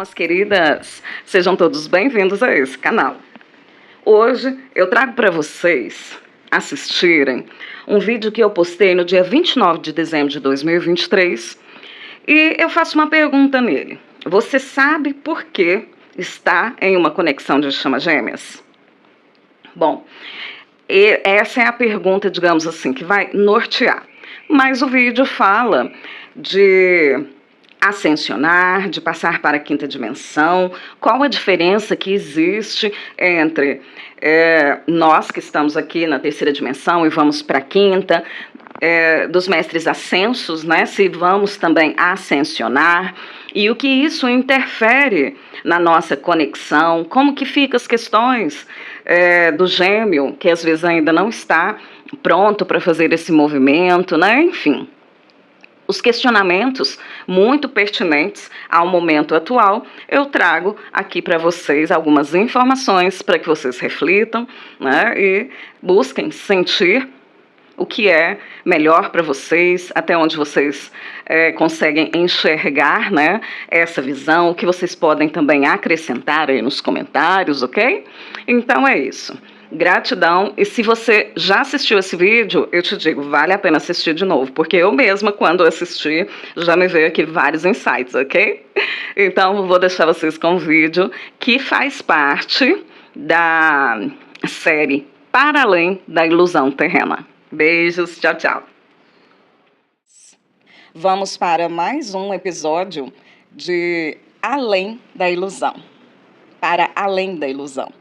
Almas queridas, sejam todos bem-vindos a esse canal. Hoje eu trago para vocês assistirem um vídeo que eu postei no dia 29 de dezembro de 2023 e eu faço uma pergunta nele. Você sabe por que está em uma conexão de chama gêmeas? Bom, essa é a pergunta, digamos assim, que vai nortear. Mas o vídeo fala de ascensionar, de passar para a quinta dimensão, qual a diferença que existe entre nós que estamos aqui na terceira dimensão e vamos para a quinta, dos mestres ascensos, né, se vamos também ascensionar, e o que isso interfere na nossa conexão, como que ficam as questões do gêmeo, que às vezes ainda não está pronto para fazer esse movimento, né, enfim. Os questionamentos muito pertinentes ao momento atual, eu trago aqui para vocês algumas informações para que vocês reflitam, né, e busquem sentir o que é melhor para vocês, até onde vocês conseguem enxergar, né, essa visão, o que vocês podem também acrescentar aí nos comentários, ok? Então é isso. Gratidão, e se você já assistiu esse vídeo, eu te digo, vale a pena assistir de novo, porque eu mesma, quando assisti, já me veio aqui vários insights, ok? Então, vou deixar vocês com um vídeo que faz parte da série Para Além da Ilusão Terrena. Beijos, tchau, tchau. Vamos para mais um episódio de Além da Ilusão. Para Além da Ilusão.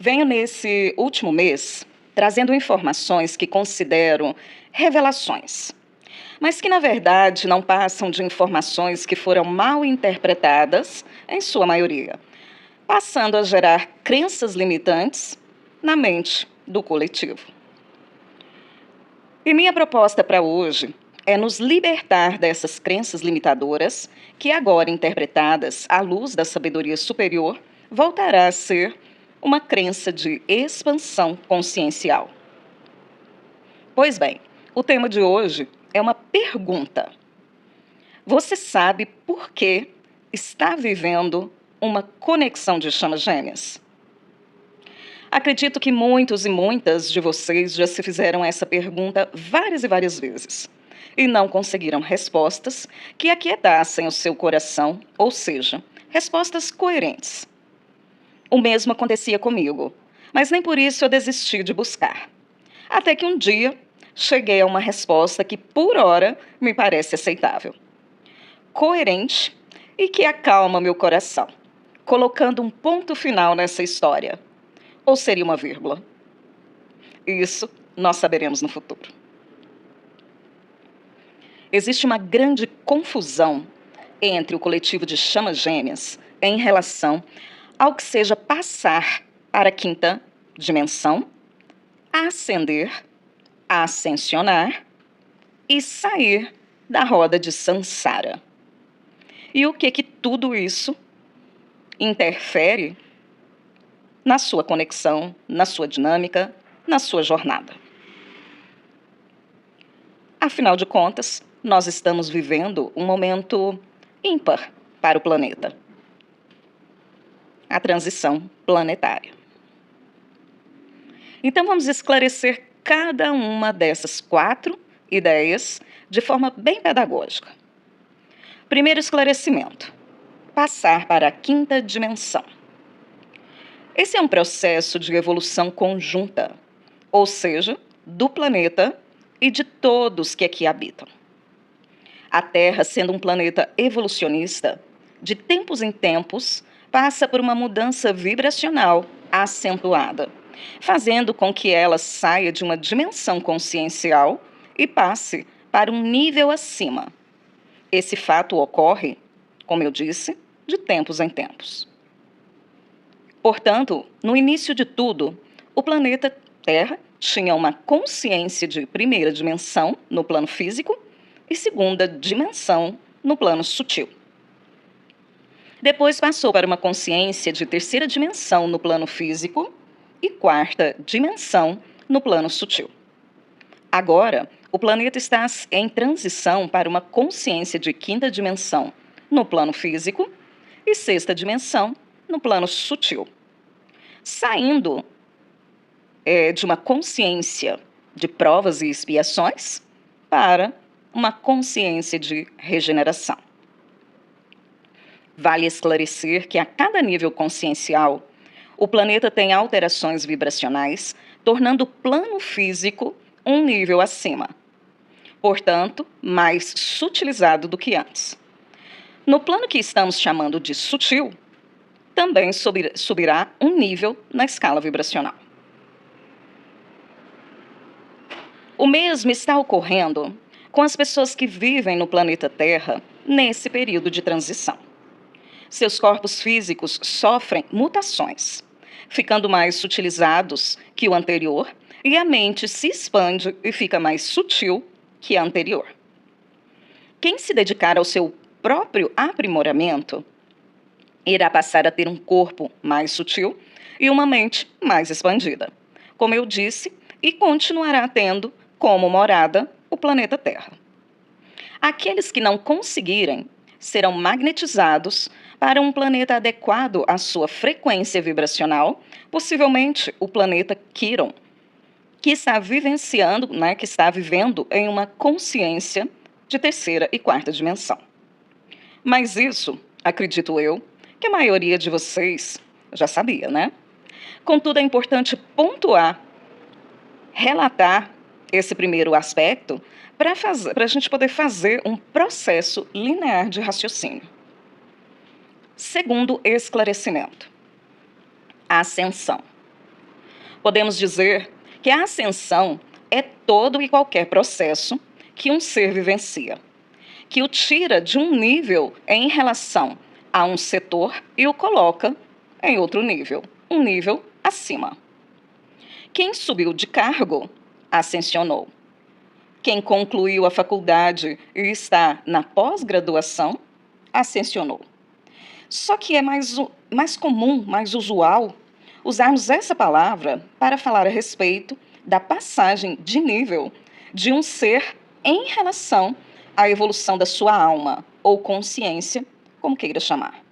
Venho nesse último mês trazendo informações que considero revelações, mas que na verdade não passam de informações que foram mal interpretadas, em sua maioria, passando a gerar crenças limitantes na mente do coletivo. E minha proposta para hoje é nos libertar dessas crenças limitadoras que, agora interpretadas à luz da sabedoria superior, voltará a ser uma crença de expansão consciencial. Pois bem, o tema de hoje é uma pergunta. Você sabe por que está vivendo uma conexão de chamas gêmeas? Acredito que muitos e muitas de vocês já se fizeram essa pergunta várias e várias vezes e não conseguiram respostas que aquietassem o seu coração, ou seja, respostas coerentes. O mesmo acontecia comigo, mas nem por isso eu desisti de buscar. Até que um dia cheguei a uma resposta que, por hora, me parece aceitável, coerente e que acalma meu coração, colocando um ponto final nessa história. Ou seria uma vírgula? Isso nós saberemos no futuro. Existe uma grande confusão entre o coletivo de chamas gêmeas em relação ao que seja passar para a quinta dimensão, ascender, ascensionar e sair da roda de Sansara. E o que tudo isso interfere na sua conexão, na sua dinâmica, na sua jornada. Afinal de contas, nós estamos vivendo um momento ímpar para o planeta. A transição planetária. Então vamos esclarecer cada uma dessas 4 ideias de forma bem pedagógica. Primeiro esclarecimento: passar para a quinta dimensão. Esse é um processo de evolução conjunta, ou seja, do planeta e de todos que aqui habitam. A Terra, sendo um planeta evolucionista, de tempos em tempos, passa por uma mudança vibracional acentuada, fazendo com que ela saia de uma dimensão consciencial e passe para um nível acima. Esse fato ocorre, como eu disse, de tempos em tempos. Portanto, no início de tudo, o planeta Terra tinha uma consciência de primeira dimensão no plano físico e segunda dimensão no plano sutil. Depois passou para uma consciência de terceira dimensão no plano físico e quarta dimensão no plano sutil. Agora, o planeta está em transição para uma consciência de quinta dimensão no plano físico e sexta dimensão no plano sutil, saindo de uma consciência de provas e expiações para uma consciência de regeneração. Vale esclarecer que a cada nível consciencial, o planeta tem alterações vibracionais, tornando o plano físico um nível acima, portanto, mais sutilizado do que antes. No plano que estamos chamando de sutil, também subirá um nível na escala vibracional. O mesmo está ocorrendo com as pessoas que vivem no planeta Terra nesse período de transição. Seus corpos físicos sofrem mutações, ficando mais sutilizados que o anterior, e a mente se expande e fica mais sutil que a anterior. Quem se dedicar ao seu próprio aprimoramento irá passar a ter um corpo mais sutil e uma mente mais expandida, como eu disse, e continuará tendo como morada o planeta Terra. Aqueles que não conseguirem serão magnetizados para um planeta adequado à sua frequência vibracional, possivelmente o planeta Quiron, que está vivenciando, que está vivendo em uma consciência de terceira e quarta dimensão. Mas isso, acredito eu, que a maioria de vocês já sabia, né? Contudo, é importante pontuar, relatar esse primeiro aspecto para a gente poder fazer um processo linear de raciocínio. Segundo esclarecimento, a ascensão. Podemos dizer que a ascensão é todo e qualquer processo que um ser vivencia, que o tira de um nível em relação a um setor e o coloca em outro nível, um nível acima. Quem subiu de cargo, ascensionou. Quem concluiu a faculdade e está na pós-graduação, ascensionou. Só que é mais comum, mais usual, usarmos essa palavra para falar a respeito da passagem de nível de um ser em relação à evolução da sua alma ou consciência, como queira chamar.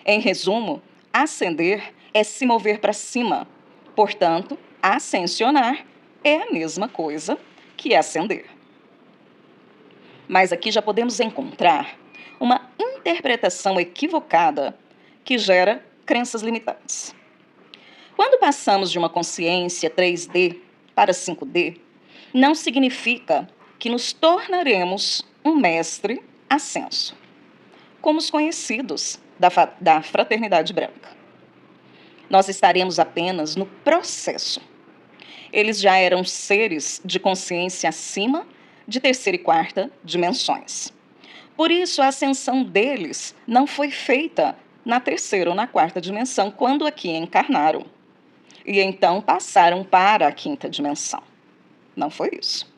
Em resumo, ascender é se mover para cima. Portanto, ascensionar é a mesma coisa que ascender. Mas aqui já podemos encontrar uma interpretação equivocada que gera crenças limitantes. Quando passamos de uma consciência 3D para 5D, não significa que nos tornaremos um mestre ascenso, como os conhecidos da Fraternidade Branca. Nós estaremos apenas no processo. Eles já eram seres de consciência acima de terceira e quarta dimensões. Por isso, a ascensão deles não foi feita na terceira ou na quarta dimensão, quando aqui encarnaram. E então passaram para a quinta dimensão. Não foi isso.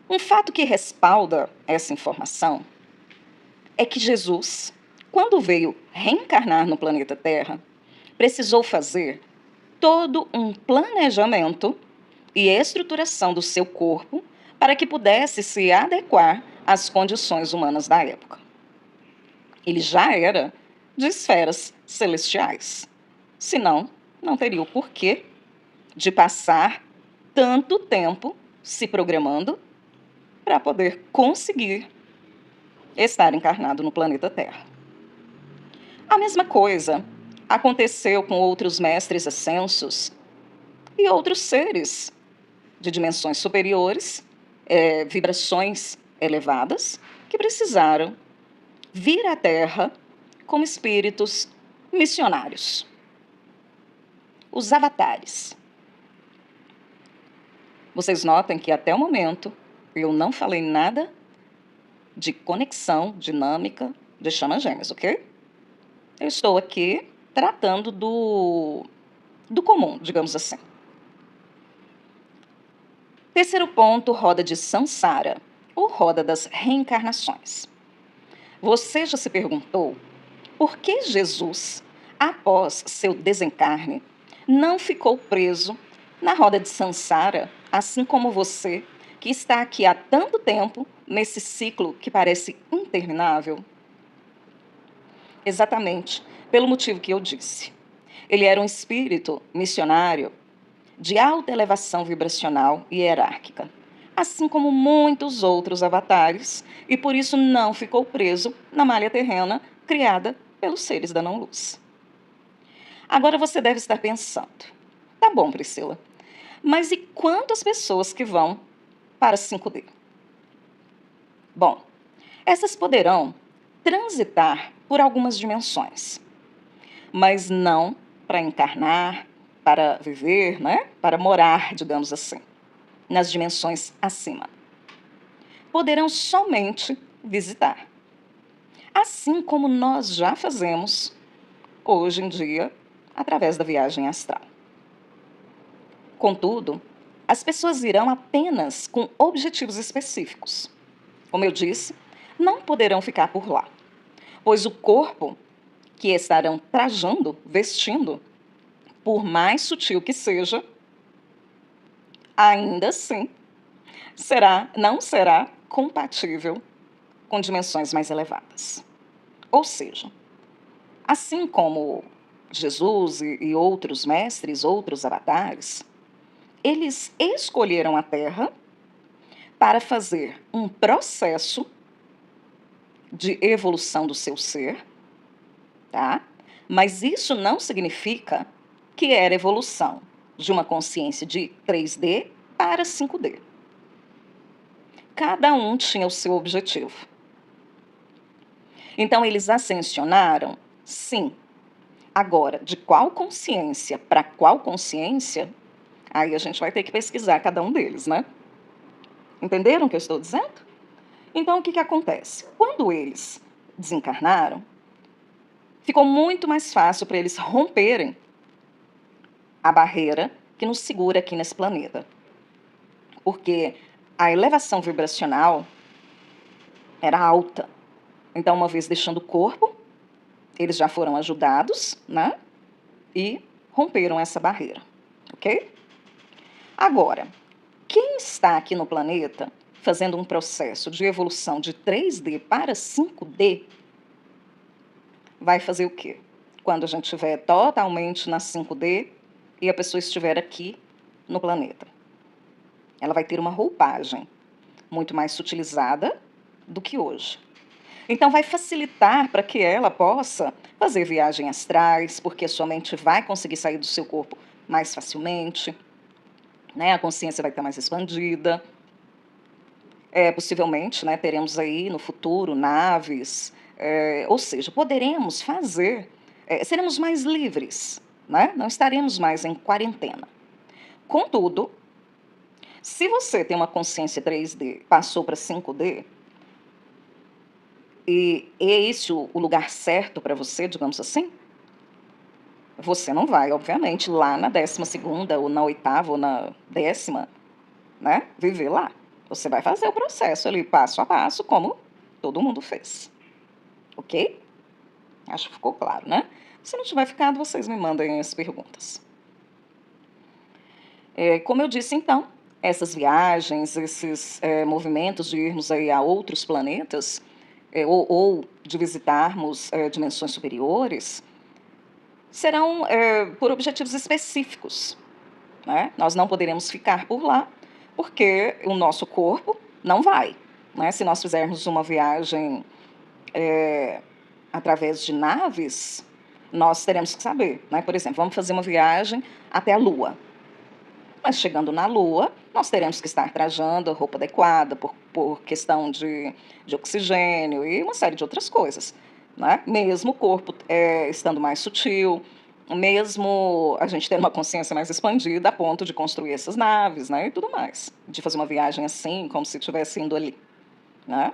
Um fato que respalda essa informação é que Jesus, quando veio reencarnar no planeta Terra, precisou fazer todo um planejamento e estruturação do seu corpo para que pudesse se adequar às condições humanas da época. Ele já era de esferas celestiais, senão não teria o porquê de passar tanto tempo se programando para poder conseguir estar encarnado no planeta Terra. A mesma coisa aconteceu com outros mestres ascensos e outros seres de dimensões superiores, vibrações elevadas, que precisaram vir à Terra como espíritos missionários. Os avatares. Vocês notem que até o momento eu não falei nada de conexão dinâmica de chamas gêmeas, ok? Eu estou aqui tratando do comum, digamos assim. Terceiro ponto, roda de Sansara, ou roda das reencarnações. Você já se perguntou por que Jesus, após seu desencarne, não ficou preso na roda de Sansara, assim como você, que está aqui há tanto tempo, nesse ciclo que parece interminável? Exatamente pelo motivo que eu disse. Ele era um espírito missionário de alta elevação vibracional e hierárquica, assim como muitos outros avatares, e por isso não ficou preso na malha terrena criada pelos seres da não-luz. Agora você deve estar pensando, tá bom, Priscila, mas e quantas pessoas que vão para 5D? Bom, essas poderão transitar por algumas dimensões, mas não para encarnar, para viver, né? Para morar, digamos assim, nas dimensões acima. Poderão somente visitar, assim como nós já fazemos hoje em dia através da viagem astral. Contudo, as pessoas irão apenas com objetivos específicos. Como eu disse, não poderão ficar por lá, pois o corpo que estarão trajando, vestindo, por mais sutil que seja, ainda assim não será compatível com dimensões mais elevadas. Ou seja, assim como Jesus e outros mestres, outros avatares, eles escolheram a Terra para fazer um processo de evolução do seu ser, tá? Mas isso não significa que era evolução de uma consciência de 3D para 5D. Cada um tinha o seu objetivo. Então, eles ascensionaram, sim. Agora, de qual consciência para qual consciência, aí a gente vai ter que pesquisar cada um deles, né? Entenderam o que eu estou dizendo? Então, o que acontece? Quando eles desencarnaram, ficou muito mais fácil para eles romperem a barreira que nos segura aqui nesse planeta. Porque a elevação vibracional era alta. Então, uma vez deixando o corpo, eles já foram ajudados, né? E romperam essa barreira, ok? Agora, quem está aqui no planeta fazendo um processo de evolução de 3D para 5D, vai fazer o quê? Quando a gente estiver totalmente na 5D e a pessoa estiver aqui no planeta. Ela vai ter uma roupagem muito mais sutilizada do que hoje. Então, vai facilitar para que ela possa fazer viagens astrais, porque a sua mente vai conseguir sair do seu corpo mais facilmente, né? A consciência vai estar mais expandida. Possivelmente, né, teremos aí no futuro naves, ou seja, poderemos fazer, seremos mais livres, né? Não estaremos mais em quarentena. Contudo, se você tem uma consciência 3D, passou para 5D, e é esse o lugar certo para você, digamos assim, você não vai, obviamente, lá na 12ª, ou na 8ª, ou na 10ª, né, viver lá. Você vai fazer o processo ali, passo a passo, como todo mundo fez. Ok? Acho que ficou claro, né? Se não tiver ficado, vocês me mandem as perguntas. Como eu disse, então, essas viagens, esses movimentos de irmos aí a outros planetas, ou de visitarmos dimensões superiores, serão por objetivos específicos, né? Nós não poderemos ficar por lá, porque o nosso corpo não vai, né? Se nós fizermos uma viagem através de naves, nós teremos que saber, né? Por exemplo, vamos fazer uma viagem até a Lua. Mas chegando na Lua, nós teremos que estar trajando a roupa adequada por questão de oxigênio e uma série de outras coisas, né? Mesmo o corpo estando mais sutil, mesmo a gente tendo uma consciência mais expandida a ponto de construir essas naves, né? E tudo mais. De fazer uma viagem assim, como se estivesse indo ali, né?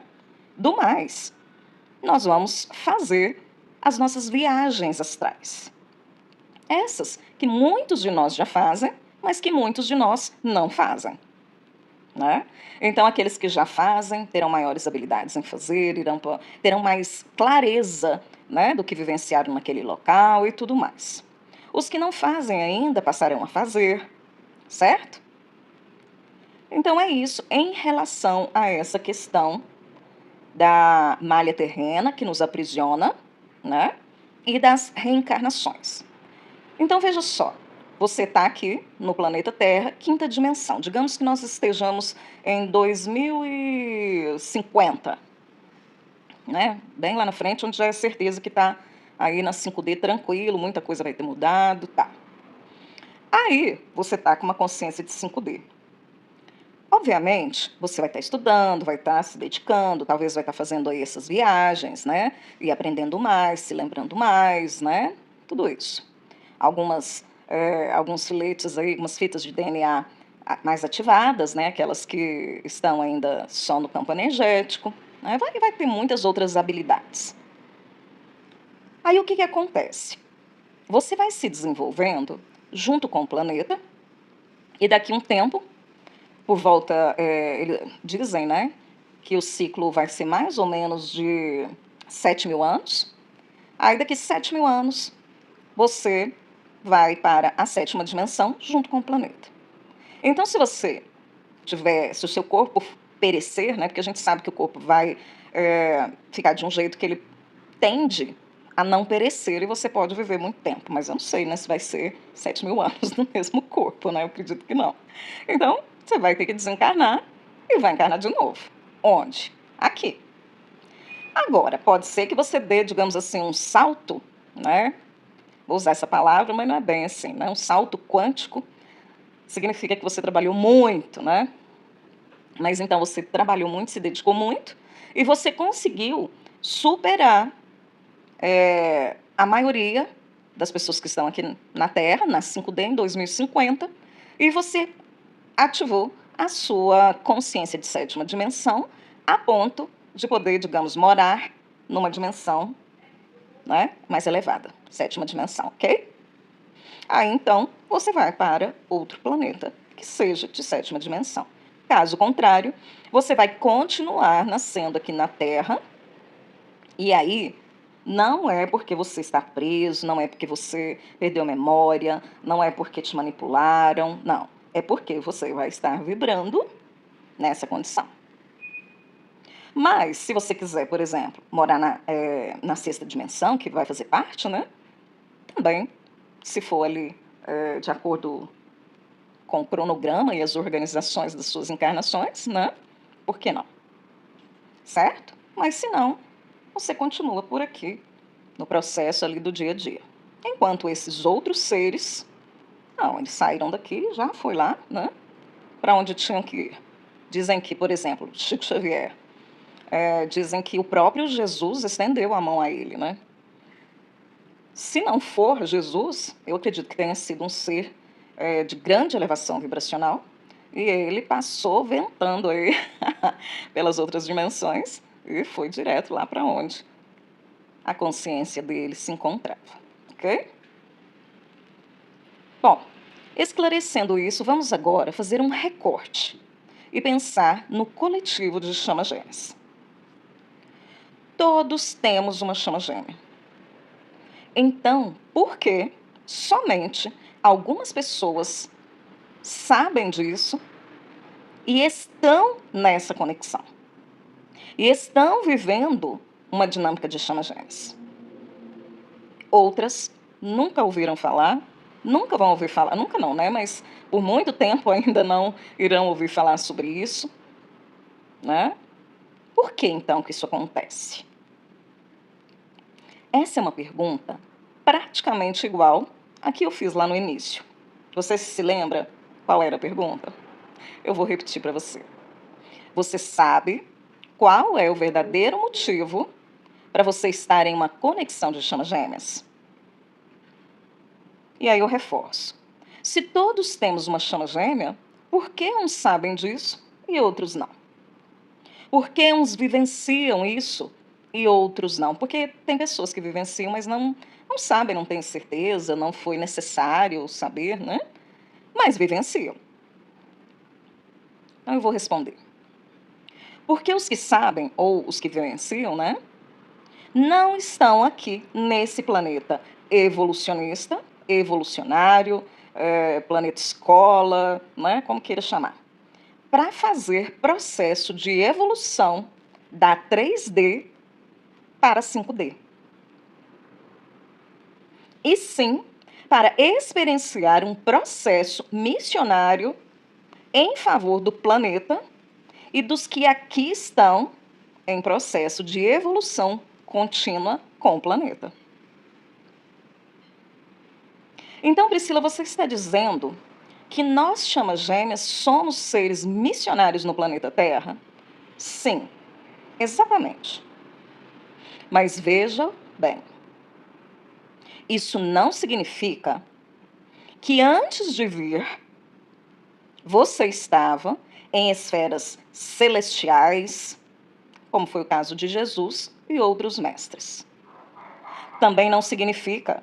Do mais, nós vamos fazer as nossas viagens astrais. Essas que muitos de nós já fazem, mas que muitos de nós não fazem, né? Então, aqueles que já fazem terão maiores habilidades em fazer, terão mais clareza, né, do que vivenciaram naquele local e tudo mais. Os que não fazem ainda passarão a fazer, certo? Então, é isso em relação a essa questão da malha terrena que nos aprisiona, né? E das reencarnações. Então, veja só, você está aqui no planeta Terra, quinta dimensão. Digamos que nós estejamos em 2050, né? Bem lá na frente, onde já é certeza que está aí na 5D tranquilo, muita coisa vai ter mudado, tá. Aí, você está com uma consciência de 5D. Obviamente, você vai estar estudando, vai estar se dedicando, talvez vai estar fazendo aí essas viagens, né? E aprendendo mais, se lembrando mais, né? Tudo isso. Alguns filetes aí, algumas fitas de DNA mais ativadas, né? Aquelas que estão ainda só no campo energético, né? Vai ter muitas outras habilidades. Aí o que acontece? Você vai se desenvolvendo junto com o planeta e daqui a um tempo, por volta, dizem, né, que o ciclo vai ser mais ou menos de 7.000 anos. Aí daqui a 7.000 anos, você vai para a 7ª dimensão junto com o planeta. Então, se o seu corpo perecer, né, porque a gente sabe que o corpo vai ficar de um jeito que ele tende a não perecer e você pode viver muito tempo, mas eu não sei, né, se vai ser 7.000 anos no mesmo corpo, né, eu acredito que não. Então, você vai ter que desencarnar e vai encarnar de novo. Onde? Aqui. Agora, pode ser que você dê, digamos assim, um salto, né, vou usar essa palavra, mas não é bem assim, né, um salto quântico significa que você trabalhou muito, né, mas então você trabalhou muito, se dedicou muito e você conseguiu superar a maioria das pessoas que estão aqui na Terra, na 5D, em 2050, e você ativou a sua consciência de 7ª dimensão a ponto de poder, digamos, morar numa dimensão, né, mais elevada, 7ª dimensão, ok? Aí, então, você vai para outro planeta que seja de 7ª dimensão. Caso contrário, você vai continuar nascendo aqui na Terra, e aí não é porque você está preso, não é porque você perdeu a memória, não é porque te manipularam, não. É porque você vai estar vibrando nessa condição. Mas, se você quiser, por exemplo, morar na 6ª dimensão, que vai fazer parte, né? Também, se for ali de acordo com o cronograma e as organizações das suas encarnações, né? Por que não? Certo? Mas se não, você continua por aqui, no processo ali do dia a dia. Enquanto esses outros seres, não, eles saíram daqui, já foi lá, né? Para onde tinham que ir. Dizem que, por exemplo, Chico Xavier, dizem que o próprio Jesus estendeu a mão a ele, né? Se não for Jesus, eu acredito que tenha sido um ser de grande elevação vibracional, e ele passou ventando aí pelas outras dimensões e foi direto lá para onde a consciência dele se encontrava, ok? Bom, esclarecendo isso, vamos agora fazer um recorte e pensar no coletivo de chamas gêmeas. Todos temos uma chama gêmea. Então, por que somente algumas pessoas sabem disso e estão nessa conexão? E estão vivendo uma dinâmica de chamas gêmeas? Outras nunca ouviram falar, nunca vão ouvir falar, nunca não, né? Mas por muito tempo ainda não irão ouvir falar sobre isso, né? Por que então que isso acontece? Essa é uma pergunta praticamente igual à que eu fiz lá no início. Você se lembra qual era a pergunta? Eu vou repetir para você. Você sabe qual é o verdadeiro motivo para você estar em uma conexão de chamas gêmeas? E aí eu reforço. Se todos temos uma chama gêmea, por que uns sabem disso e outros não? Por que uns vivenciam isso e outros não? Porque tem pessoas que vivenciam, mas não sabem, não têm certeza, não foi necessário saber, né? Mas vivenciam. Então eu vou responder. Porque os que sabem, ou os que vivenciam, né? Não estão aqui nesse planeta evolucionista, evolucionário, planeta escola, né? Como queira chamar. Para fazer processo de evolução da 3D para 5D. e sim para experienciar um processo missionário em favor do planeta e dos que aqui estão em processo de evolução contínua com o planeta. Então, Priscila, você está dizendo que nós, chamas gêmeas, somos seres missionários no planeta Terra? Sim, exatamente. Mas veja bem, isso não significa que antes de vir, você estava em esferas celestiais, como foi o caso de Jesus e outros mestres. Também não significa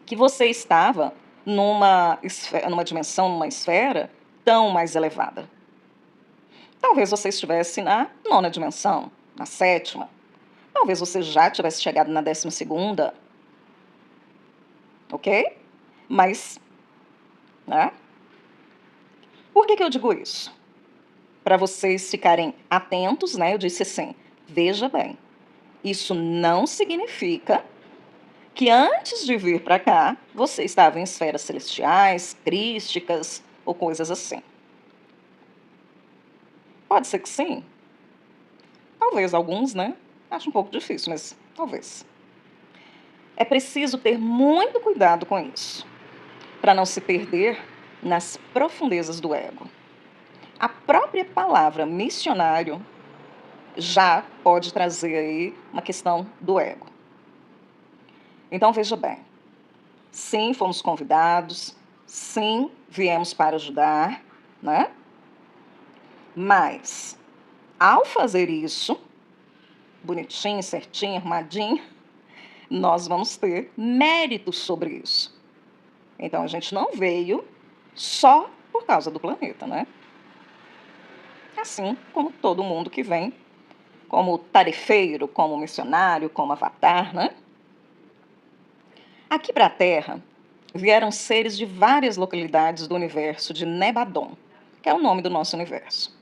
que você estava numa dimensão, numa esfera tão mais elevada. Talvez você estivesse na 9ª dimensão, na 7ª. Talvez você já tivesse chegado na 12ª. Ok? Mas, né? Por que eu digo isso? Para vocês ficarem atentos, né? Eu disse assim, veja bem, isso não significa que antes de vir para cá, você estava em esferas celestiais, crísticas ou coisas assim. Pode ser que sim. Talvez alguns, né? Acho um pouco difícil, mas talvez. É preciso ter muito cuidado com isso, para não se perder nas profundezas do ego. A própria palavra missionário já pode trazer aí uma questão do ego. Então, veja bem, sim, fomos convidados, sim, viemos para ajudar, né? Mas, ao fazer isso, bonitinho, certinho, arrumadinho, nós vamos ter méritos sobre isso. Então, a gente não veio só por causa do planeta, né? Assim como todo mundo que vem, como tarefeiro, como missionário, como avatar, né? Aqui para a Terra, vieram seres de várias localidades do universo de Nebadon, que é o nome do nosso universo,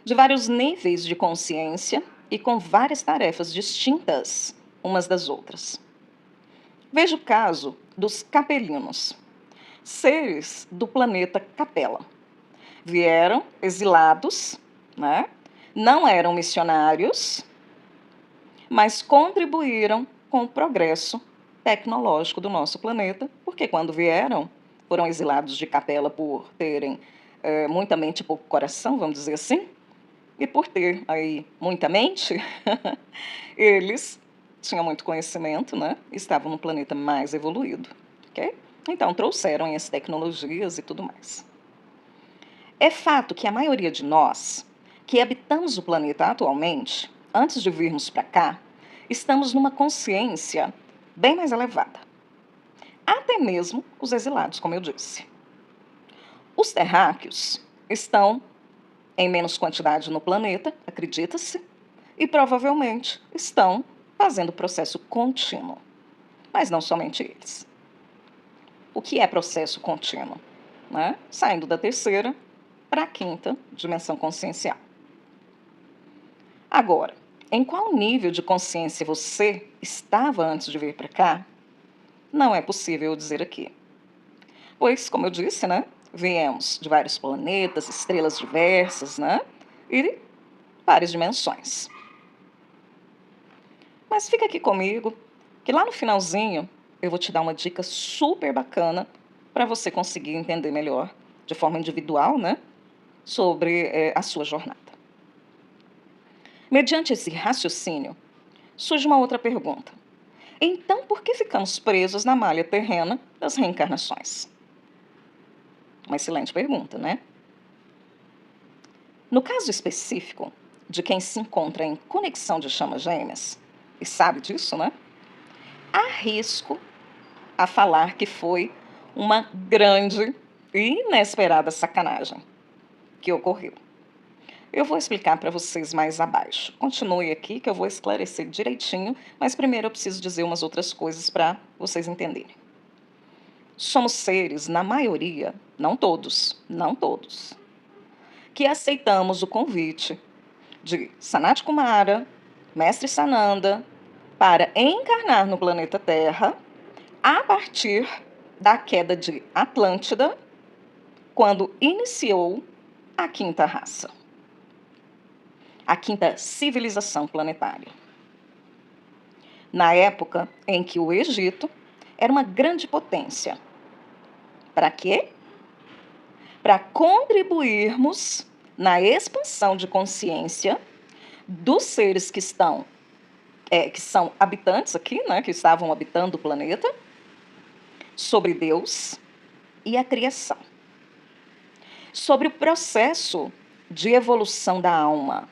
de vários níveis de consciência e com várias tarefas distintas umas das outras. Veja o caso dos capelinos, seres do planeta Capela. Vieram exilados, né? Não eram missionários, mas contribuíram com o progresso tecnológico do nosso planeta, porque quando vieram, foram exilados de Capela por terem muita mente e pouco coração, vamos dizer assim, e por ter aí muita mente, eles tinham muito conhecimento, né? Estavam no planeta mais evoluído, ok? Então trouxeram as tecnologias e tudo mais. É fato que a maioria de nós, que habitamos o planeta atualmente, antes de virmos para cá, estamos numa consciência bem mais elevada. Até mesmo os exilados, como eu disse. Os terráqueos estão em menos quantidade no planeta, acredita-se, e provavelmente estão fazendo processo contínuo. Mas não somente eles. O que é processo contínuo? Né? Saindo da 3ª para a 5ª dimensão consciencial. Agora, em qual nível de consciência você estava antes de vir para cá? Não é possível dizer aqui. Pois, como eu disse, né, viemos de vários planetas, estrelas diversas, né, e várias dimensões. Mas fica aqui comigo, que lá no finalzinho eu vou te dar uma dica super bacana para você conseguir entender melhor, de forma individual, né, sobre a sua jornada. Mediante esse raciocínio, surge uma outra pergunta. Então, por que ficamos presos na malha terrena das reencarnações? Uma excelente pergunta, né? No caso específico de quem se encontra em conexão de chamas gêmeas, e sabe disso, né? Arrisco a falar que foi uma grande e inesperada sacanagem que ocorreu. Eu vou explicar para vocês mais abaixo. Continue aqui que eu vou esclarecer direitinho, mas primeiro eu preciso dizer umas outras coisas para vocês entenderem. Somos seres, na maioria, não todos, que aceitamos o convite de Sanat Kumara, Mestre Sananda, para encarnar no planeta Terra a partir da queda de Atlântida, quando iniciou a quinta raça, a quinta civilização planetária. Na época em que o Egito era uma grande potência. Para quê? Para contribuirmos na expansão de consciência dos seres que são habitantes aqui, né, que estavam habitando o planeta, sobre Deus e a criação, sobre o processo de evolução da alma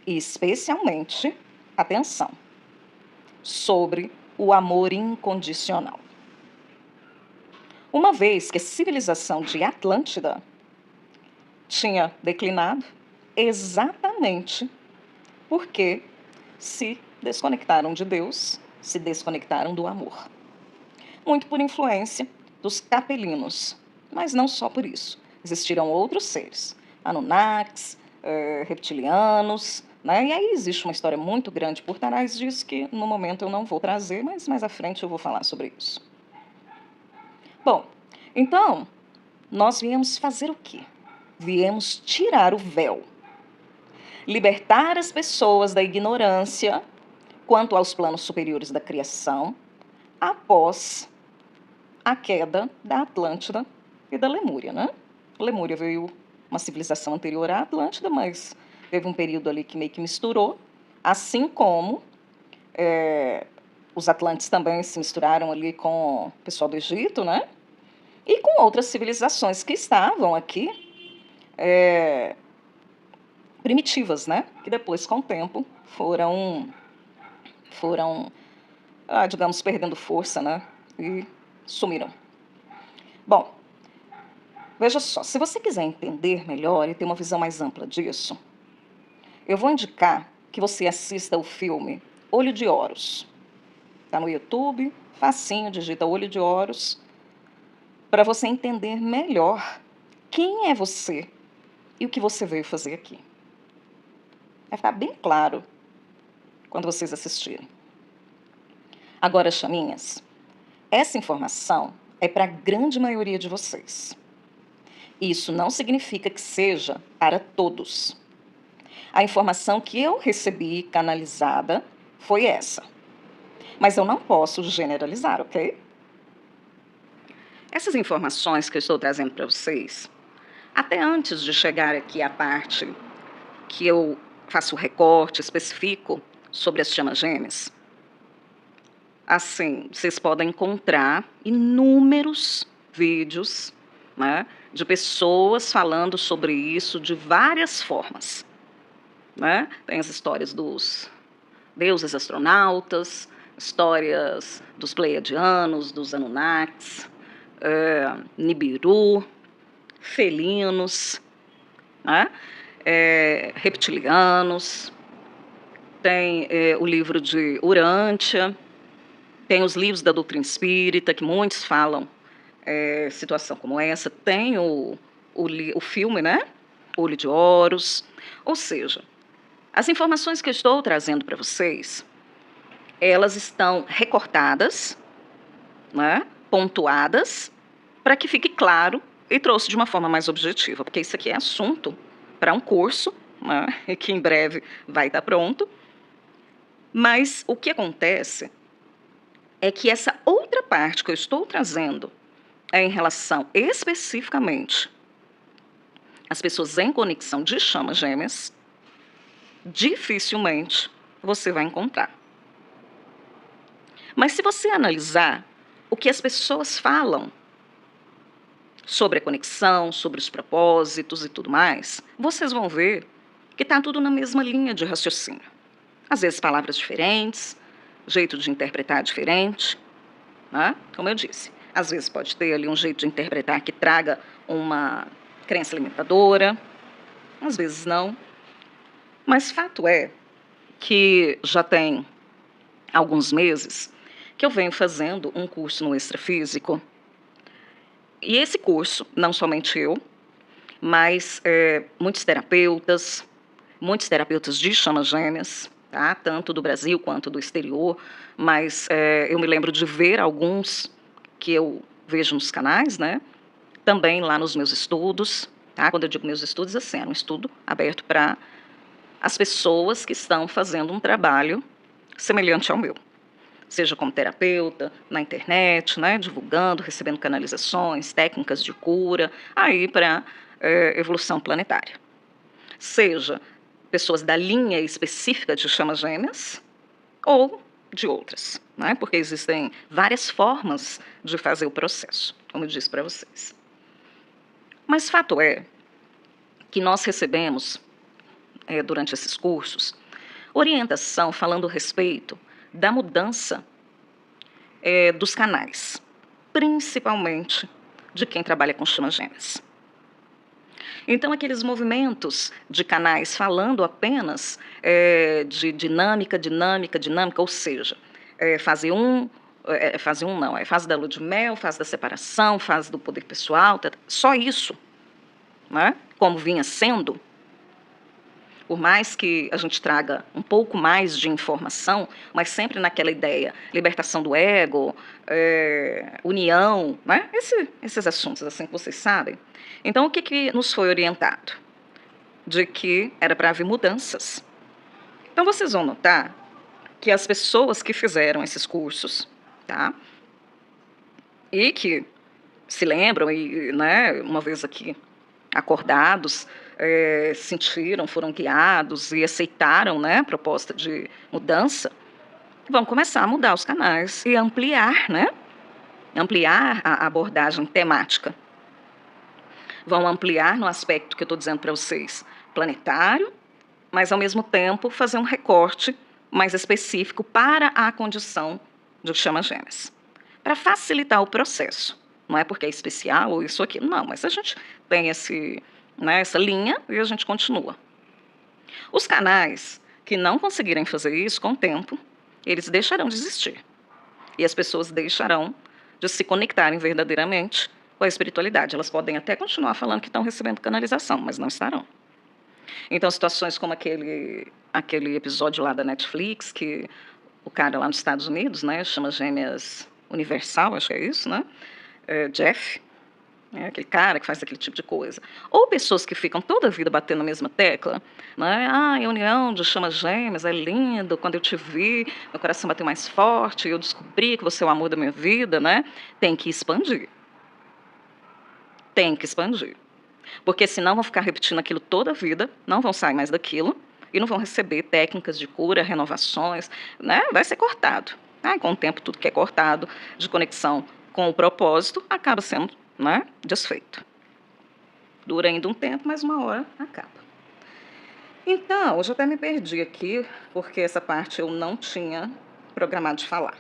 e, especialmente, atenção, sobre o amor incondicional. Uma vez que a civilização de Atlântida tinha declinado exatamente porque se desconectaram de Deus, se desconectaram do amor. Muito por influência dos capelinos, mas não só por isso. Existiram outros seres, Anunnakis, reptilianos, né? E aí existe uma história muito grande por trás disso que no momento eu não vou trazer, mas mais à frente eu vou falar sobre isso. Bom, então, nós viemos fazer o quê? Viemos tirar o véu, libertar as pessoas da ignorância quanto aos planos superiores da criação, após a queda da Atlântida e da Lemúria, né? A Lemúria veio uma civilização anterior à Atlântida, mas teve um período ali que meio que misturou, assim como os Atlantes também se misturaram ali com o pessoal do Egito, né? E com outras civilizações que estavam aqui, primitivas, né? Que depois, com o tempo, foram digamos, perdendo força, né? E sumiram. Bom, veja só, se você quiser entender melhor e ter uma visão mais ampla disso, eu vou indicar que você assista o filme Olho de Horus. Está no YouTube, facinho, digita Olho de Horus, para você entender melhor quem é você e o que você veio fazer aqui. Vai ficar bem claro quando vocês assistirem. Agora, chaminhas, essa informação é para a grande maioria de vocês. Isso não significa que seja para todos. A informação que eu recebi canalizada foi essa. Mas eu não posso generalizar, ok? Essas informações que eu estou trazendo para vocês, até antes de chegar aqui à parte que eu faço o recorte, especifico sobre as chamas gêmeas, assim, vocês podem encontrar inúmeros vídeos, né, de pessoas falando sobre isso de várias formas. Né? Tem as histórias dos deuses astronautas, histórias dos pleiadianos, dos Anunnakis, Nibiru, felinos, né? Reptilianos, tem o livro de Urântia, tem os livros da doutrina espírita, que muitos falam situação como essa, tem o filme, né? Olho de Horus, ou seja, as informações que eu estou trazendo para vocês, elas estão recortadas, né, pontuadas, para que fique claro e trouxe de uma forma mais objetiva, porque isso aqui é assunto para um curso, né, que em breve vai estar pronto. Mas o que acontece é que essa outra parte que eu estou trazendo é em relação especificamente às pessoas em conexão de chamas gêmeas, dificilmente você vai encontrar. Mas se você analisar o que as pessoas falam sobre a conexão, sobre os propósitos e tudo mais, vocês vão ver que está tudo na mesma linha de raciocínio. Às vezes palavras diferentes, jeito de interpretar diferente, né? Como eu disse, às vezes pode ter ali um jeito de interpretar que traga uma crença limitadora, às vezes não. Mas fato é que já tem alguns meses que eu venho fazendo um curso no Extrafísico. E esse curso, não somente eu, mas muitos terapeutas de chamas gêmeas, tá? Tanto do Brasil quanto do exterior, mas eu me lembro de ver alguns que eu vejo nos canais, né? Também lá nos meus estudos, tá? Quando eu digo meus estudos, assim, é um estudo aberto para as pessoas que estão fazendo um trabalho semelhante ao meu, seja como terapeuta, na internet, né, divulgando, recebendo canalizações, técnicas de cura, aí para evolução planetária. Seja pessoas da linha específica de chamas gêmeas ou de outras, né, porque existem várias formas de fazer o processo, como eu disse para vocês. Mas fato é que nós recebemos, durante esses cursos, orientação falando a respeito da mudança dos canais, principalmente de quem trabalha com chamas gêmeas. Então, aqueles movimentos de canais falando apenas de dinâmica, ou seja, fase 1, fase 1 não, é fase da lua de mel, fase da separação, fase do poder pessoal, só isso, né? Como vinha sendo. Por mais que a gente traga um pouco mais de informação, mas sempre naquela ideia, libertação do ego, união, né? Esses assuntos, assim, que vocês sabem. Então, o que nos foi orientado? De que era para haver mudanças. Então, vocês vão notar que as pessoas que fizeram esses cursos, tá? E que se lembram, e, né, uma vez aqui acordados, sentiram, foram guiados e aceitaram, né, a proposta de mudança, vão começar a mudar os canais e ampliar, né, ampliar a abordagem temática. Vão ampliar no aspecto que eu estou dizendo para vocês, planetário, mas ao mesmo tempo fazer um recorte mais específico para a condição de chamas gêmeas, para facilitar o processo. Não é porque é especial ou isso ou aquilo, não, mas a gente tem essa linha e a gente continua. Os canais que não conseguirem fazer isso, com o tempo, eles deixarão de existir. E as pessoas deixarão de se conectarem verdadeiramente com a espiritualidade. Elas podem até continuar falando que estão recebendo canalização, mas não estarão. Então, situações como aquele episódio lá da Netflix, que o cara lá nos Estados Unidos, né, chama Gêmeas Universal, acho que é isso, né? Jeff, aquele cara que faz aquele tipo de coisa. Ou pessoas que ficam toda a vida batendo na mesma tecla, né? A união de chamas gêmeas é lindo, quando eu te vi, meu coração bateu mais forte, eu descobri que você é o amor da minha vida, né? Tem que expandir. Tem que expandir. Porque senão vão ficar repetindo aquilo toda a vida, não vão sair mais daquilo, e não vão receber técnicas de cura, renovações, né? Vai ser cortado. Com o tempo, tudo que é cortado de conexão com o propósito acaba sendo, né, desfeito. Dura ainda um tempo, mas uma hora acaba. Então, hoje eu até me perdi aqui, porque essa parte eu não tinha programado de falar.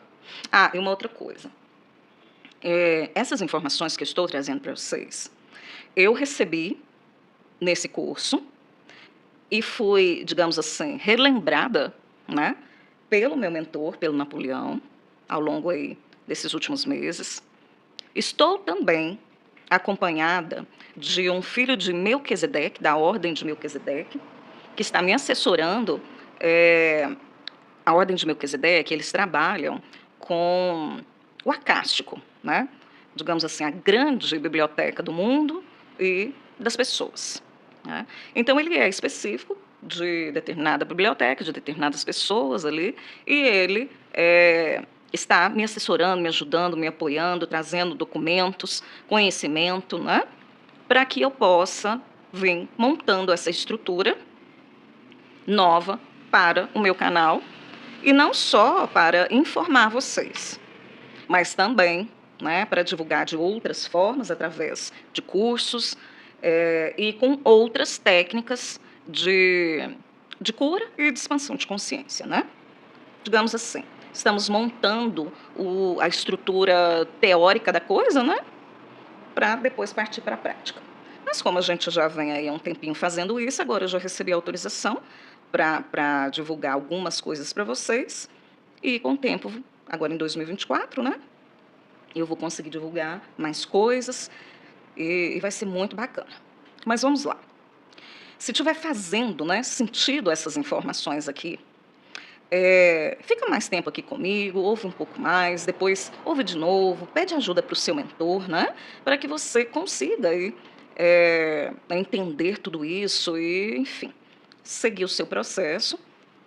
E uma outra coisa. Essas informações que eu estou trazendo para vocês, eu recebi nesse curso e fui, digamos assim, relembrada, né, pelo meu mentor, pelo Napoleão, ao longo aí desses últimos meses. Estou também acompanhada de um filho de Melquisedeque, da Ordem de Melquisedeque, que está me assessorando. A Ordem de Melquisedeque, eles trabalham com o acástico, né? Digamos assim, a grande biblioteca do mundo e das pessoas, né? Então, ele é específico de determinada biblioteca, de determinadas pessoas ali, e ele está me assessorando, me ajudando, me apoiando, trazendo documentos, conhecimento, né? Para que eu possa vir montando essa estrutura nova para o meu canal, e não só para informar vocês, mas também, né, para divulgar de outras formas, através de cursos e com outras técnicas de cura e de expansão de consciência, né? Digamos assim, estamos montando a estrutura teórica da coisa, né, para depois partir para a prática. Mas como a gente já vem aí há um tempinho fazendo isso, agora eu já recebi autorização para divulgar algumas coisas para vocês, e com o tempo, agora em 2024, né, eu vou conseguir divulgar mais coisas e vai ser muito bacana. Mas vamos lá. Se estiver fazendo, né, sentido essas informações aqui, fica mais tempo aqui comigo, ouve um pouco mais, depois ouve de novo, pede ajuda para o seu mentor, né? Para que você consiga aí, entender tudo isso e, enfim, seguir o seu processo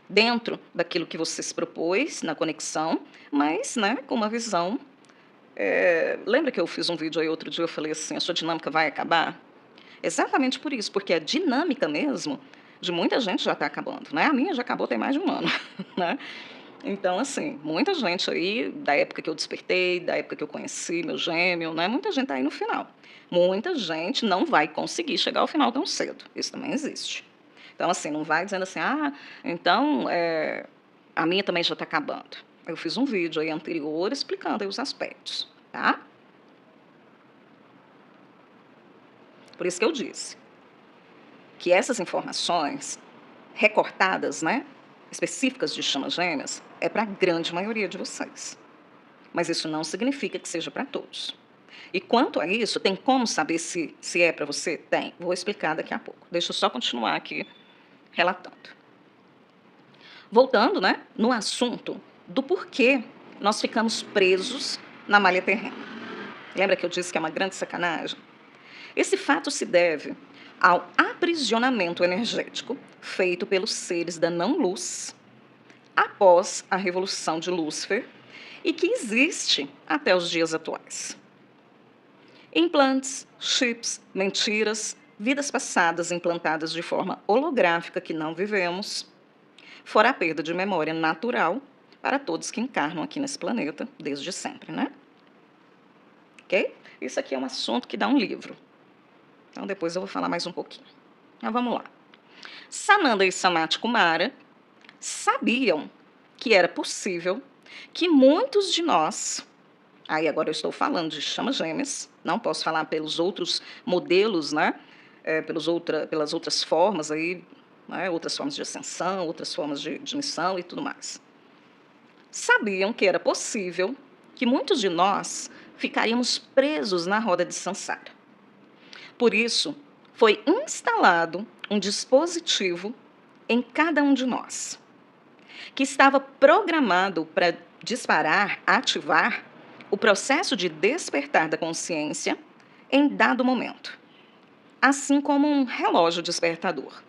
dentro daquilo que você se propôs na conexão, mas, né, com uma visão. Lembra que eu fiz um vídeo aí outro dia, eu falei assim, a sua dinâmica vai acabar? Exatamente por isso, porque a dinâmica mesmo de muita gente já está acabando, né? A minha já acabou tem mais de um ano, né? Então, assim, muita gente aí, da época que eu despertei, da época que eu conheci meu gêmeo, né? Muita gente está aí no final. Muita gente não vai conseguir chegar ao final tão cedo. Isso também existe. Então, assim, não vai dizendo assim, então a minha também já está acabando. Eu fiz um vídeo aí anterior explicando aí os aspectos, tá? Por isso que eu disse que essas informações recortadas, né, específicas de chamas gêmeas, é para a grande maioria de vocês. Mas isso não significa que seja para todos. E quanto a isso, tem como saber se é para você? Tem. Vou explicar daqui a pouco. Deixa eu só continuar aqui relatando. Voltando, né, no assunto do porquê nós ficamos presos na malha terrena. Lembra que eu disse que é uma grande sacanagem? Esse fato se deve ao aprisionamento energético feito pelos seres da não-luz após a revolução de Lúcifer e que existe até os dias atuais. Implantes, chips, mentiras, vidas passadas implantadas de forma holográfica que não vivemos, fora a perda de memória natural para todos que encarnam aqui nesse planeta desde sempre, né? Ok? Isso aqui é um assunto que dá um livro. Então, depois eu vou falar mais um pouquinho. Mas vamos lá. Sananda e Sanat Kumara sabiam que era possível que muitos de nós, aí agora eu estou falando de chamas gêmeas, não posso falar pelos outros modelos, né? Pelas outras formas aí, né? Outras formas de ascensão, outras formas de missão e tudo mais. Sabiam que era possível que muitos de nós ficaríamos presos na roda de Sansara. Por isso, foi instalado um dispositivo em cada um de nós, que estava programado para disparar, ativar o processo de despertar da consciência em dado momento, assim como um relógio despertador.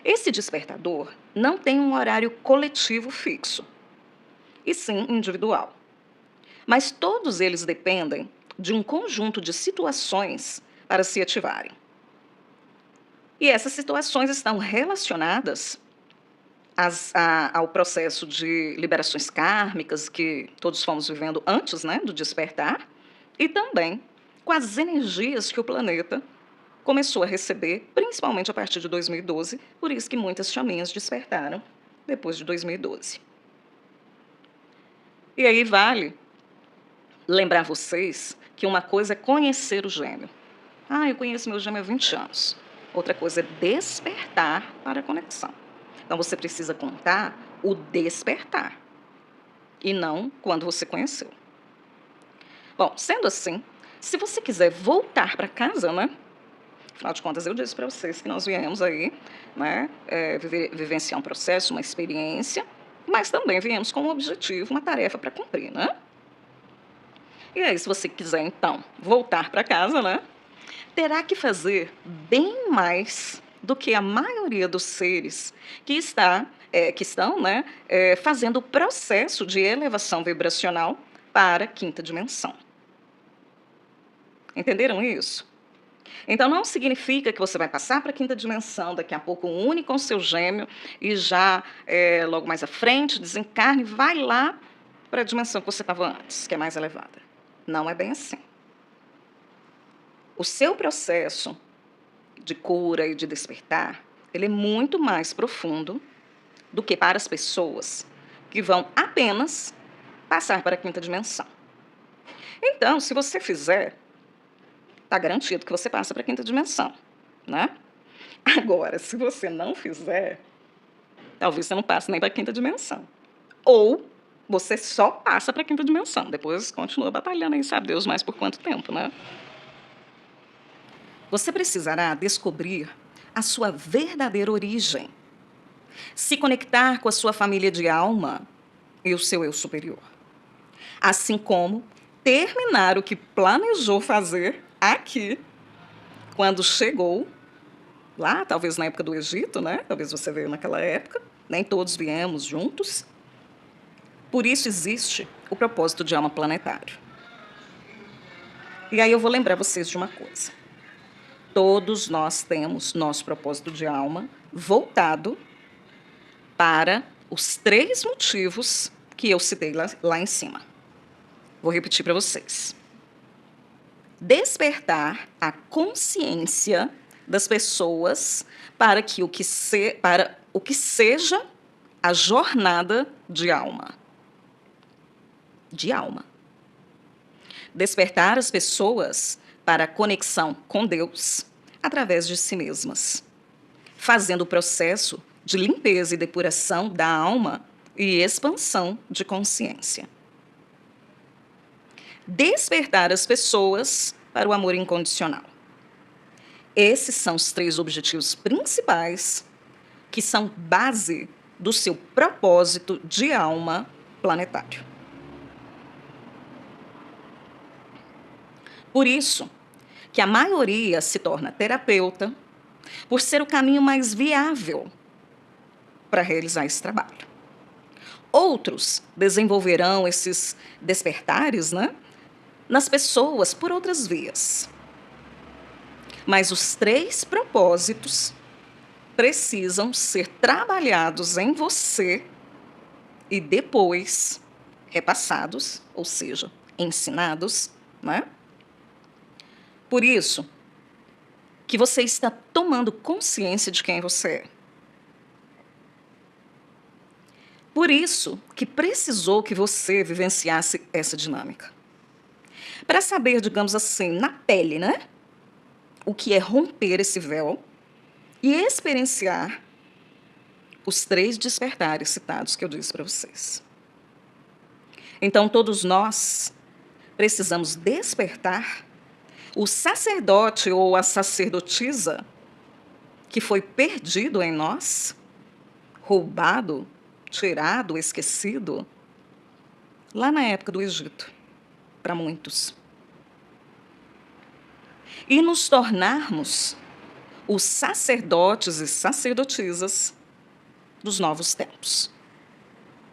Esse despertador não tem um horário coletivo fixo, e sim individual. Mas todos eles dependem de um conjunto de situações para se ativarem. E essas situações estão relacionadas ao processo de liberações kármicas que todos fomos vivendo antes, né, do despertar, e também com as energias que o planeta começou a receber, principalmente a partir de 2012, por isso que muitas chaminhas despertaram depois de 2012. E aí vale lembrar vocês que uma coisa é conhecer o gêmeo. Eu conheço meu gêmeo há 20 anos. Outra coisa é despertar para a conexão. Então, você precisa contar o despertar e não quando você conheceu. Bom, sendo assim, se você quiser voltar para casa, né? Afinal de contas, eu disse para vocês que nós viemos aí, né, vivenciar um processo, uma experiência, mas também viemos com um objetivo, uma tarefa para cumprir, né? E aí, se você quiser, então, voltar para casa, né? Terá que fazer bem mais do que a maioria dos seres que estão, né, fazendo o processo de elevação vibracional para a quinta dimensão. Entenderam isso? Então, não significa que você vai passar para a quinta dimensão, daqui a pouco une com o seu gêmeo e já, logo mais à frente, desencarne e vai lá para a dimensão que você estava antes, que é mais elevada. Não é bem assim. O seu processo de cura e de despertar, ele é muito mais profundo do que para as pessoas que vão apenas passar para a quinta dimensão. Então, se você fizer, está garantido que você passa para a quinta dimensão, né? Agora, se você não fizer, talvez você não passe nem para a quinta dimensão. Ou você só passa para a quinta dimensão, depois continua batalhando aí, sabe Deus mais por quanto tempo, né? Você precisará descobrir a sua verdadeira origem, se conectar com a sua família de alma e o seu eu superior. Assim como terminar o que planejou fazer aqui, quando chegou, lá, talvez na época do Egito, né? Talvez você veio naquela época, nem todos viemos juntos. Por isso existe o propósito de alma planetário. E aí eu vou lembrar vocês de uma coisa. Todos nós temos nosso propósito de alma voltado para os 3 motivos que eu citei lá em cima. Vou repetir para vocês. Despertar a consciência das pessoas para o que seja a jornada de alma. De alma. Despertar as pessoas para a conexão com Deus através de si mesmas, fazendo o processo de limpeza e depuração da alma e expansão de consciência. Despertar as pessoas para o amor incondicional. Esses são os 3 objetivos principais que são base do seu propósito de alma planetário. Por isso que a maioria se torna terapeuta, por ser o caminho mais viável para realizar esse trabalho. Outros desenvolverão esses despertares, né, nas pessoas por outras vias. Mas os 3 propósitos precisam ser trabalhados em você e depois repassados, ou seja, ensinados, né? Por isso que você está tomando consciência de quem você é. Por isso que precisou que você vivenciasse essa dinâmica. Para saber, digamos assim, na pele, né? O que é romper esse véu e experienciar os 3 despertares citados que eu disse para vocês. Então, todos nós precisamos despertar o sacerdote ou a sacerdotisa que foi perdido em nós, roubado, tirado, esquecido, lá na época do Egito, para muitos. E nos tornarmos os sacerdotes e sacerdotisas dos novos tempos,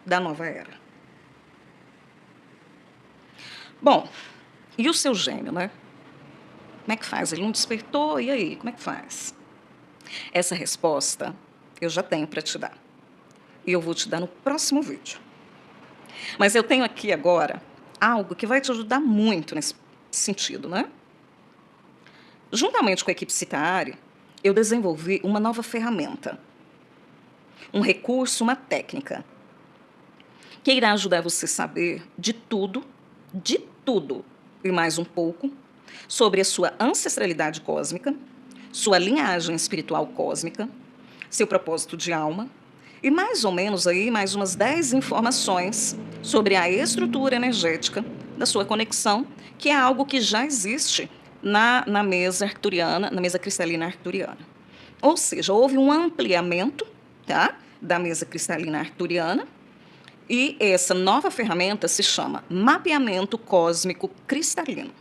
da nova era. Bom, e o seu gêmeo, né? Como é que faz? Ele não despertou, e aí? Como é que faz? Essa resposta eu já tenho para te dar. E eu vou te dar no próximo vídeo. Mas eu tenho aqui agora algo que vai te ajudar muito nesse sentido, né? Juntamente com a equipe Citaari, eu desenvolvi uma nova ferramenta, um recurso, uma técnica, que irá ajudar você a saber de tudo e mais um pouco, sobre a sua ancestralidade cósmica, sua linhagem espiritual cósmica, seu propósito de alma, e mais ou menos aí mais umas 10 informações sobre a estrutura energética da sua conexão, que é algo que já existe na mesa arcturiana, na mesa cristalina arcturiana. Ou seja, houve um ampliamento, tá, da mesa cristalina arcturiana, e essa nova ferramenta se chama Mapeamento Cósmico Cristalino,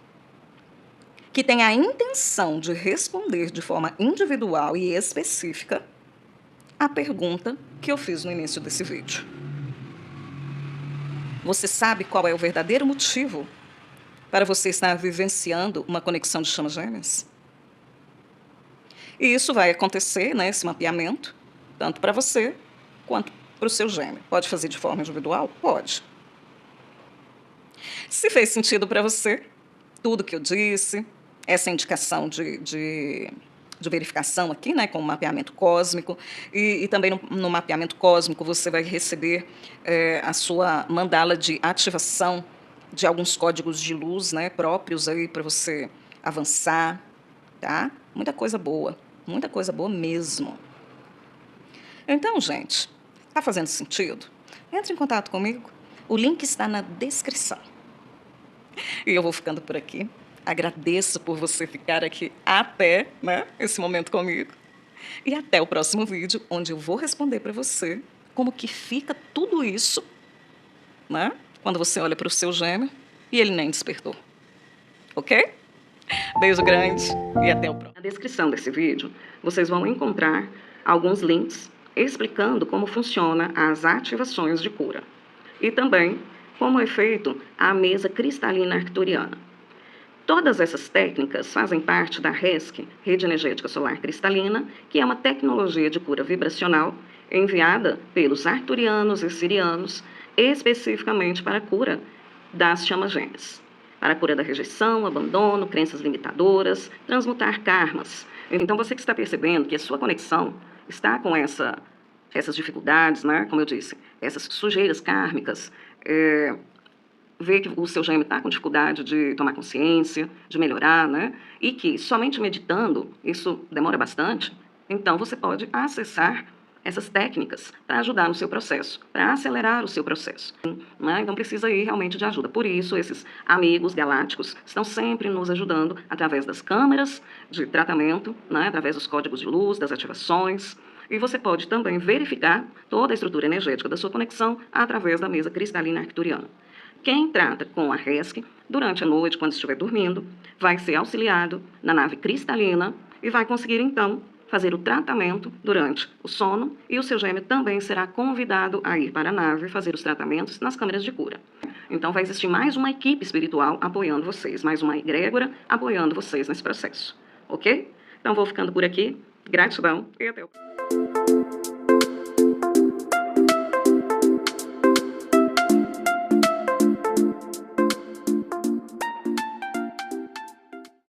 que tem a intenção de responder de forma individual e específica a pergunta que eu fiz no início desse vídeo. Você sabe qual é o verdadeiro motivo para você estar vivenciando uma conexão de chamas gêmeas? E isso vai acontecer, né, esse mapeamento, tanto para você quanto para o seu gêmeo. Pode fazer de forma individual? Pode. Se fez sentido para você, tudo que eu disse, essa indicação de verificação aqui, né, com o mapeamento cósmico, e também no mapeamento cósmico você vai receber a sua mandala de ativação de alguns códigos de luz, né, próprios aí para você avançar, tá? Muita coisa boa mesmo. Então, gente, tá fazendo sentido? Entre em contato comigo, o link está na descrição. E eu vou ficando por aqui. Agradeço por você ficar aqui até, né, esse momento comigo. E até o próximo vídeo, onde eu vou responder para você como que fica tudo isso, né? Quando você olha para o seu gêmeo e ele nem despertou. Ok? Beijo grande e até o próximo. Na descrição desse vídeo, vocês vão encontrar alguns links explicando como funciona as ativações de cura. E também como é feito a mesa cristalina arcturiana. Todas essas técnicas fazem parte da RESC, Rede Energética Solar Cristalina, que é uma tecnologia de cura vibracional enviada pelos arcturianos e sirianos especificamente para a cura das chamas gêmeas, para a cura da rejeição, abandono, crenças limitadoras, transmutar karmas. Então, você que está percebendo que a sua conexão está com essas dificuldades, né? Como eu disse, essas sujeiras kármicas, vê que o seu gêmeo está com dificuldade de tomar consciência, de melhorar, né? E que somente meditando, isso demora bastante, então você pode acessar essas técnicas para ajudar no seu processo, para acelerar o seu processo, né? Então precisa ir realmente de ajuda. Por isso, esses amigos galácticos estão sempre nos ajudando através das câmeras de tratamento, né? Através dos códigos de luz, das ativações. E você pode também verificar toda a estrutura energética da sua conexão através da mesa cristalina arcturiana. Quem trata com a RESC, durante a noite, quando estiver dormindo, vai ser auxiliado na nave cristalina e vai conseguir, então, fazer o tratamento durante o sono, e o seu gêmeo também será convidado a ir para a nave fazer os tratamentos nas câmeras de cura. Então, vai existir mais uma equipe espiritual apoiando vocês, mais uma egrégora apoiando vocês nesse processo, ok? Então, vou ficando por aqui. Gratidão e até o próximo.